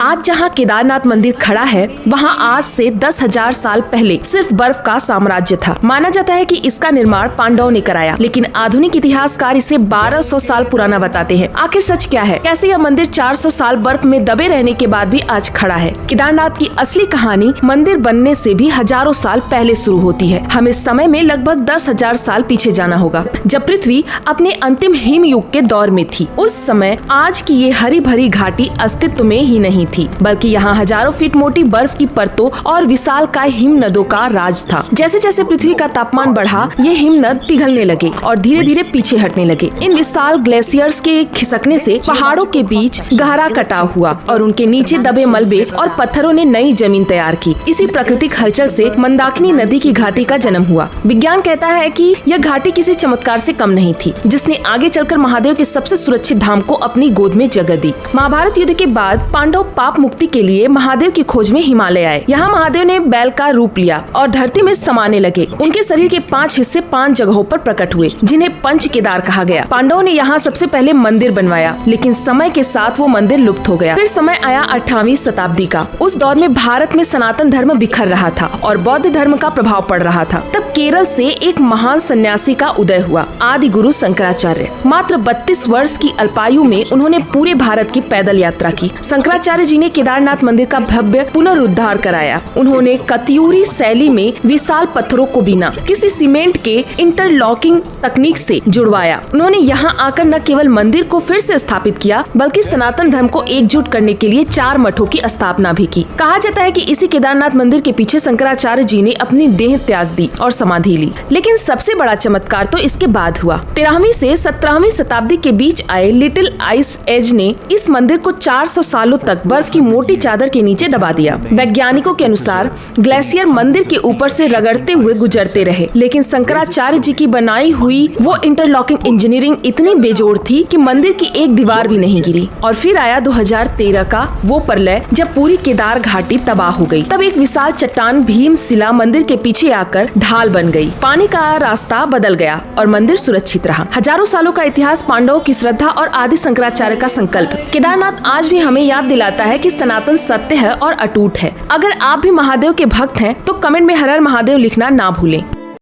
आज जहाँ केदारनाथ मंदिर खड़ा है वहाँ आज से 10,000 साल पहले सिर्फ बर्फ का साम्राज्य था। माना जाता है कि इसका निर्माण पांडवों ने कराया, लेकिन आधुनिक इतिहासकार इसे 1200 साल पुराना बताते हैं। आखिर सच क्या है? कैसे यह मंदिर 400 साल बर्फ में दबे रहने के बाद भी आज खड़ा है? केदारनाथ की असली कहानी मंदिर बनने से भी हजारों साल पहले शुरू होती है। हमें समय में लगभग 10,000 साल पीछे जाना होगा, जब पृथ्वी अपने अंतिम हिम युग के दौर में थी। उस समय आज की ये हरी भरी घाटी अस्तित्व में ही नहीं थी, बल्कि यहाँ हजारों फीट मोटी बर्फ की परतों और विशालकाय हिम नदों का राज था। जैसे जैसे पृथ्वी का तापमान बढ़ा, ये हिम नद पिघलने लगे और धीरे धीरे पीछे हटने लगे। इन विशाल ग्लेशियर्स के खिसकने से पहाड़ों के बीच गहरा कटाव हुआ और उनके नीचे दबे मलबे और पत्थरों ने नई जमीन तैयार की। इसी प्राकृतिक हलचल से मंदाकिनी नदी की घाटी का जन्म हुआ। विज्ञान कहता है कि यह घाटी किसी चमत्कार से कम नहीं थी, जिसने आगे चलकर महादेव के सबसे सुरक्षित धाम को अपनी गोद में जगह दी। महाभारत युद्ध के बाद पांडव पाप मुक्ति के लिए महादेव की खोज में हिमालय आए। यहाँ महादेव ने बैल का रूप लिया और धरती में समाने लगे। उनके शरीर के 5 हिस्से 5 जगहों पर प्रकट हुए, जिन्हें पंच केदार कहा गया। पांडवों ने यहाँ सबसे पहले मंदिर बनवाया, लेकिन समय के साथ वो मंदिर लुप्त हो गया। फिर समय आया 18वीं शताब्दी का। उस दौर में भारत में सनातन धर्म बिखर रहा था और बौद्ध धर्म का प्रभाव पड़ रहा था। तब केरल से एक महान सन्यासी का उदय हुआ, आदि गुरु शंकराचार्य। मात्र 32 वर्ष की अल्पायु में उन्होंने पूरे भारत की पैदल यात्रा की। शंकराचार्य जी ने केदारनाथ मंदिर का भव्य पुनरुद्धार कराया। उन्होंने कत्यूरी शैली में विशाल पत्थरों को बिना किसी सीमेंट के इंटरलॉकिंग तकनीक से जुड़वाया। उन्होंने यहाँ आकर न केवल मंदिर को फिर से स्थापित किया, बल्कि सनातन धर्म को एकजुट करने के लिए 4 मठों की स्थापना भी की। कहा जाता है कि इसी केदारनाथ मंदिर के पीछे शंकराचार्य जी ने अपनी देह त्याग दी और समाधि ली। लेकिन सबसे बड़ा चमत्कार तो इसके बाद हुआ। 13वीं से 17वीं शताब्दी के बीच आए लिटिल आइस एज ने इस मंदिर को 400 सालों तक बर्फ की मोटी चादर के नीचे दबा दिया। वैज्ञानिकों के अनुसार ग्लेशियर मंदिर के ऊपर से रगड़ते हुए गुजरते रहे, लेकिन शंकराचार्य जी की बनाई हुई वो इंटरलॉकिंग इंजीनियरिंग इतनी बेजोड़ थी कि मंदिर की एक दीवार भी नहीं गिरी। और फिर आया 2013 का वो प्रलय, जब पूरी केदार घाटी तबाह हो गई। तब एक विशाल चट्टान भीमशिला मंदिर के पीछे आकर ढाल बन गई। पानी का रास्ता बदल गया और मंदिर सुरक्षित रहा। हजारों सालों का इतिहास, पांडवों की श्रद्धा और आदि शंकराचार्य का संकल्प। केदारनाथ आज भी हमें याद दिलाता है कि सनातन सत्य है और अटूट है। अगर आप भी महादेव के भक्त हैं तो कमेंट में हर हर महादेव लिखना ना भूलें।